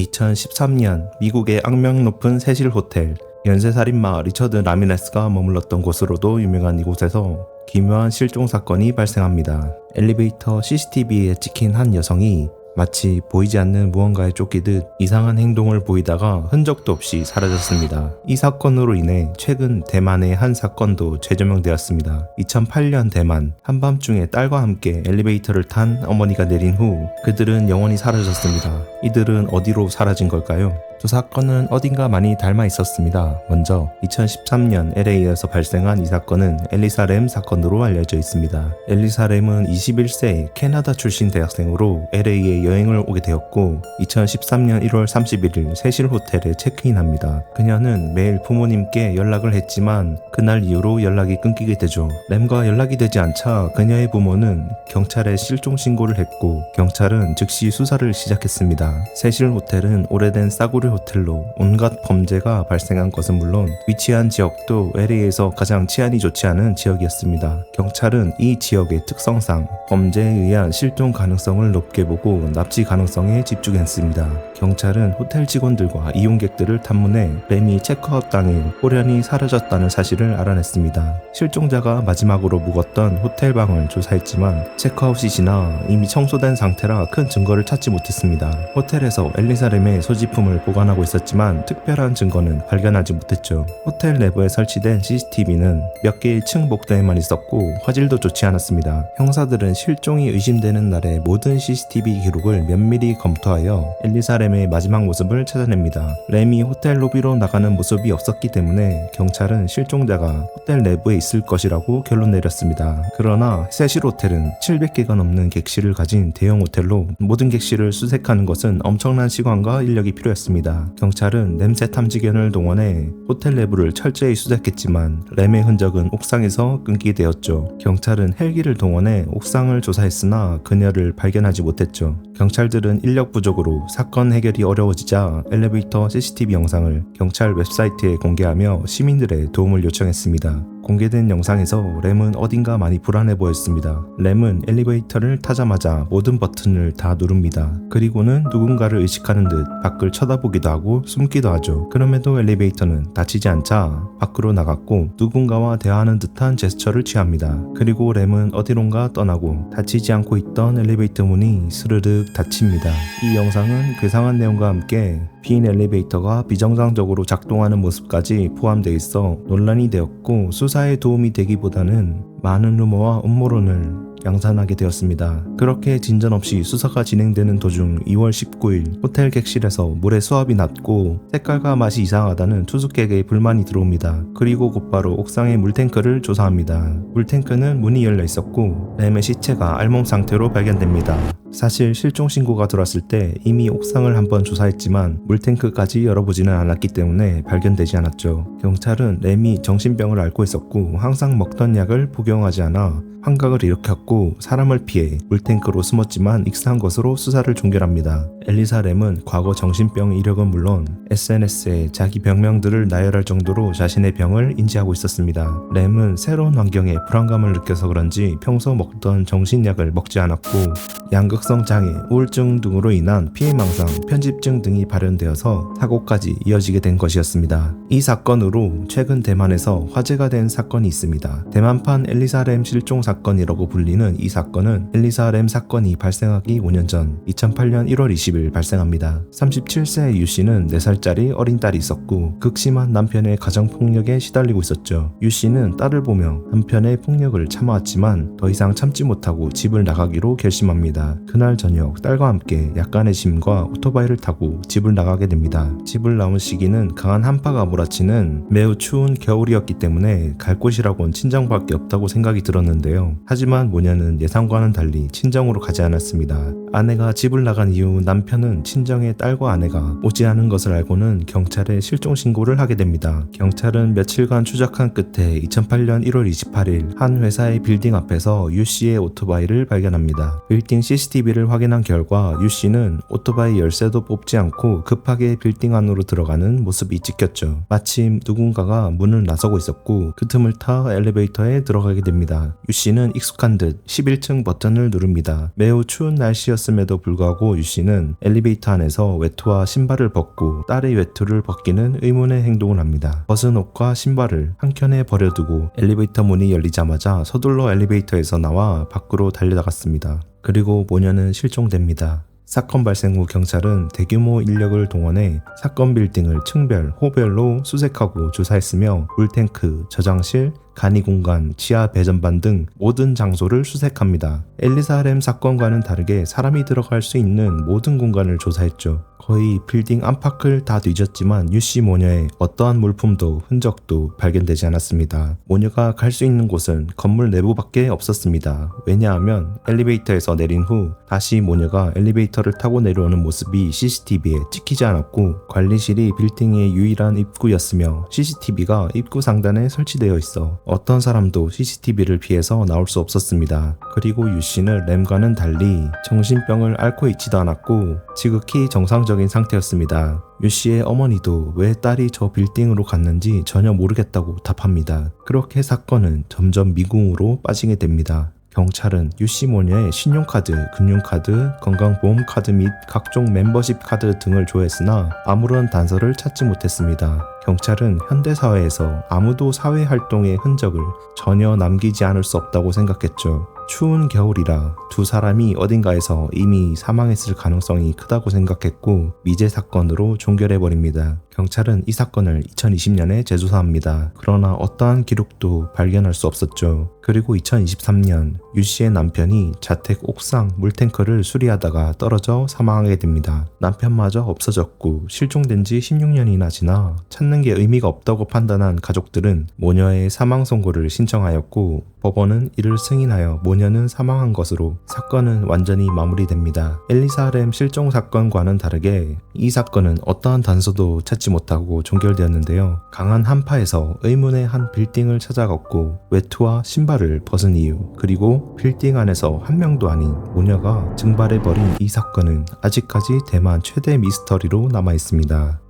2013년 미국의 악명 높은 세실 호텔, 연쇄살인마 리처드 라미레스가 머물렀던 곳으로도 유명한 이곳에서 기묘한 실종 사건이 발생합니다. 엘리베이터 CCTV에 찍힌 한 여성이 마치 보이지 않는 무언가에 쫓기듯 이상한 행동을 보이다가 흔적도 없이 사라졌습니다. 이 사건으로 인해 최근 대만의 한 사건도 재조명되었습니다. 2008년 대만, 한밤중에 딸과 함께 엘리베이터를 탄 어머니가 내린 후 그들은 영원히 사라졌습니다. 이들은 어디로 사라진 걸까요? 두 사건은 어딘가 많이 닮아 있었습니다. 먼저 2013년 LA에서 발생한 이 사건은 엘리사 램 사건으로 알려져 있습니다. 엘리사 램은 21세 캐나다 출신 대학생으로 LA에 여행을 오게 되었고 2013년 1월 31일 세실 호텔에 체크인합니다. 그녀는 매일 부모님께 연락을 했지만 그날 이후로 연락이 끊기게 되죠. 램과 연락이 되지 않자 그녀의 부모는 경찰에 실종 신고를 했고 경찰은 즉시 수사를 시작했습니다. 세실 호텔은 오래된 싸구려 호텔로 온갖 범죄가 발생한 것은 물론 위치한 지역도 LA에서 가장 치안이 좋지 않은 지역이었습니다. 경찰은 이 지역의 특성상 범죄에 의한 실종 가능성을 높게 보고 납치 가능성에 집중했습니다. 경찰은 호텔 직원들과 이용객들을 탐문해 램이 체크아웃 당일 호련히 사라졌다는 사실을 알아냈습니다. 실종자가 마지막으로 묵었던 호텔 방을 조사했지만 체크아웃이 지나 이미 청소된 상태라 큰 증거를 찾지 못했습니다. 호텔에서 엘리사 램의 소지품을 보관하고 있었지만 특별한 증거는 발견하지 못했죠. 호텔 내부에 설치된 CCTV는 몇 개의 층 복도에만 있었고 화질도 좋지 않았습니다. 형사들은 실종이 의심되는 날의 모든 CCTV 기록을 면밀히 검토하여 엘리사 램의 마지막 모습을 찾아냅니다. 램이 호텔 로비로 나가는 모습이 없었기 때문에 경찰은 실종자가 호텔 내부에 있을 것이라고 결론 내렸습니다. 그러나 세실 호텔은 700개가 넘는 객실을 가진 대형 호텔로 모든 객실을 수색하는 것은 엄청난 시간과 인력이 필요했습니다. 경찰은 냄새 탐지견을 동원해 호텔 내부를 철저히 수색했지만 램의 흔적은 옥상에서 끊기게 되었죠. 경찰은 헬기를 동원해 옥상을 조사했으나 그녀를 발견하지 못했죠. 경찰들은 인력 부족으로 사건 해결이 어려워지자 엘리베이터 CCTV 영상을 경찰 웹사이트에 공개하며 시민들의 도움을 요청했습니다. 공개된 영상에서 램은 어딘가 많이 불안해 보였습니다. 램은 엘리베이터를 타자마자 모든 버튼을 다 누릅니다. 그리고는 누군가를 의식하는 듯 밖을 쳐다보기도 하고 숨기도 하죠. 그럼에도 엘리베이터는 닫히지 않자 밖으로 나갔고 누군가와 대화하는 듯한 제스처를 취합니다. 그리고 램은 어디론가 떠나고 닫히지 않고 있던 엘리베이터 문이 스르륵 닫힙니다. 이 영상은 괴상한 내용과 함께 빈 엘리베이터가 비정상적으로 작동하는 모습까지 포함되어 있어 논란이 되었고 수사에 도움이 되기보다는 많은 루머와 음모론을 양산하게 되었습니다. 그렇게 진전 없이 수사가 진행되는 도중 2월 19일 호텔 객실에서 물의 수압이 낮고 색깔과 맛이 이상하다는 투숙객의 불만이 들어옵니다. 그리고 곧바로 옥상의 물탱크를 조사합니다. 물탱크는 문이 열려 있었고 램의 시체가 알몸 상태로 발견됩니다. 사실 실종 신고가 들어왔을 때 이미 옥상을 한번 조사했지만 물탱크까지 열어보지는 않았기 때문에 발견되지 않았죠. 경찰은 램이 정신병을 앓고 있었고 항상 먹던 약을 복용하지 않아 환각을 일으켰고 사람을 피해 물탱크로 숨었지만 익사한 것으로 수사를 종결합니다. 엘리사 램은 과거 정신병 이력은 물론 SNS에 자기 병명들을 나열할 정도로 자신의 병을 인지하고 있었습니다. 램은 새로운 환경에 불안감을 느껴서 그런지 평소 먹던 정신약을 먹지 않았고 양극성 장애, 우울증 등으로 인한 피해망상, 편집증 등이 발현되어서 사고까지 이어지게 된 것이었습니다. 이 사건으로 최근 대만에서 화제가 된 사건이 있습니다. 대만판 엘리사 램 실종 사건이라고 불리는 이 사건은 엘리사 램 사건이 발생하기 5년 전 2008년 1월 20일 발생합니다. 37세 유 씨는 4살짜리 어린 딸이 있었고 극심한 남편의 가정폭력에 시달리고 있었죠. 유 씨는 딸을 보며 남편의 폭력을 참아왔지만 더 이상 참지 못하고 집을 나가기로 결심합니다. 그날 저녁 딸과 함께 약간의 짐과 오토바이를 타고 집을 나가게 됩니다. 집을 나온 시기는 강한 한파가 몰아치는 매우 추운 겨울이었기 때문에 갈 곳이라곤 친정밖에 없다고 생각이 들었는데요. 하지만 모녀는 예상과는 달리 친정으로 가지 않았습니다. 아내가 집을 나간 이후 남편은 친정의 딸과 아내가 오지 않은 것을 알고는 경찰에 실종 신고를 하게 됩니다. 경찰은 며칠간 추적한 끝에 2008년 1월 28일 한 회사의 빌딩 앞에서 유 씨의 오토바이를 발견합니다. 빌딩 CCTV를 확인한 결과 유 씨는 오토바이 열쇠도 뽑지 않고 급하게 빌딩 안으로 들어가는 모습이 찍혔죠. 마침 누군가가 문을 나서고 있었고 그 틈을 타 엘리베이터에 들어가게 됩니다. 유 씨는 익숙한 듯 11층 버튼을 누릅니다. 매우 추운 날씨였음에도 불구하고 유씨는 엘리베이터 안에서 외투와 신발을 벗고 딸의 외투를 벗기는 의문의 행동을 합니다. 벗은 옷과 신발을 한켠에 버려두고 엘리베이터 문이 열리자마자 서둘러 엘리베이터에서 나와 밖으로 달려나갔습니다. 그리고 모녀는 실종됩니다. 사건 발생 후 경찰은 대규모 인력을 동원해 사건 빌딩을 층별, 호별로 수색하고 조사했으며 물탱크, 저장실, 간이 공간, 지하 배전반 등 모든 장소를 수색합니다. 엘리사 램 사건과는 다르게 사람이 들어갈 수 있는 모든 공간을 조사했죠. 거의 빌딩 안팎을 다 뒤졌지만 유씨 모녀의 어떠한 물품도 흔적도 발견되지 않았습니다. 모녀가 갈 수 있는 곳은 건물 내부밖에 없었습니다. 왜냐하면 엘리베이터에서 내린 후 다시 모녀가 엘리베이터를 타고 내려오는 모습이 CCTV에 찍히지 않았고 관리실이 빌딩의 유일한 입구였으며 CCTV가 입구 상단에 설치되어 있어 어떤 사람도 CCTV를 피해서 나올 수 없었습니다. 그리고 유씨는 램과는 달리 정신병을 앓고 있지도 않았고 지극히 정상적인 상태였습니다. 유씨의 어머니도 왜 딸이 저 빌딩으로 갔는지 전혀 모르겠다고 답합니다. 그렇게 사건은 점점 미궁으로 빠지게 됩니다. 경찰은 유씨 모녀의 신용카드, 금융카드, 건강보험카드 및 각종 멤버십 카드 등을 조회했으나 아무런 단서를 찾지 못했습니다. 경찰은 현대사회에서 아무도 사회활동의 흔적을 전혀 남기지 않을 수 없다고 생각했죠. 추운 겨울이라 두 사람이 어딘가에서 이미 사망했을 가능성이 크다고 생각했고 미제 사건으로 종결해버립니다. 경찰은 이 사건을 2020년에 재조사합니다. 그러나 어떠한 기록도 발견할 수 없었죠. 그리고 2023년 유씨의 남편이 자택 옥상 물탱크를 수리하다가 떨어져 사망하게 됩니다. 남편마저 없어졌고 실종된 지 16년이나 지나 찾는 게 의미가 없다고 판단한 가족들은 모녀의 사망 선고를 신청하였고 법원은 이를 승인하여 모녀는 사망한 것으로 사건은 완전히 마무리됩니다. 엘리사 램 실종 사건과는 다르게 이 사건은 어떠한 단서도 찾지 못하고 종결되었는데요. 강한 한파에서 의문의 한 빌딩을 찾아갔고 외투와 신발을 벗은 이유 그리고 빌딩 안에서 한 명도 아닌 모녀가 증발해버린 이 사건은 아직까지 대만 최대 미스터리로 남아있습니다.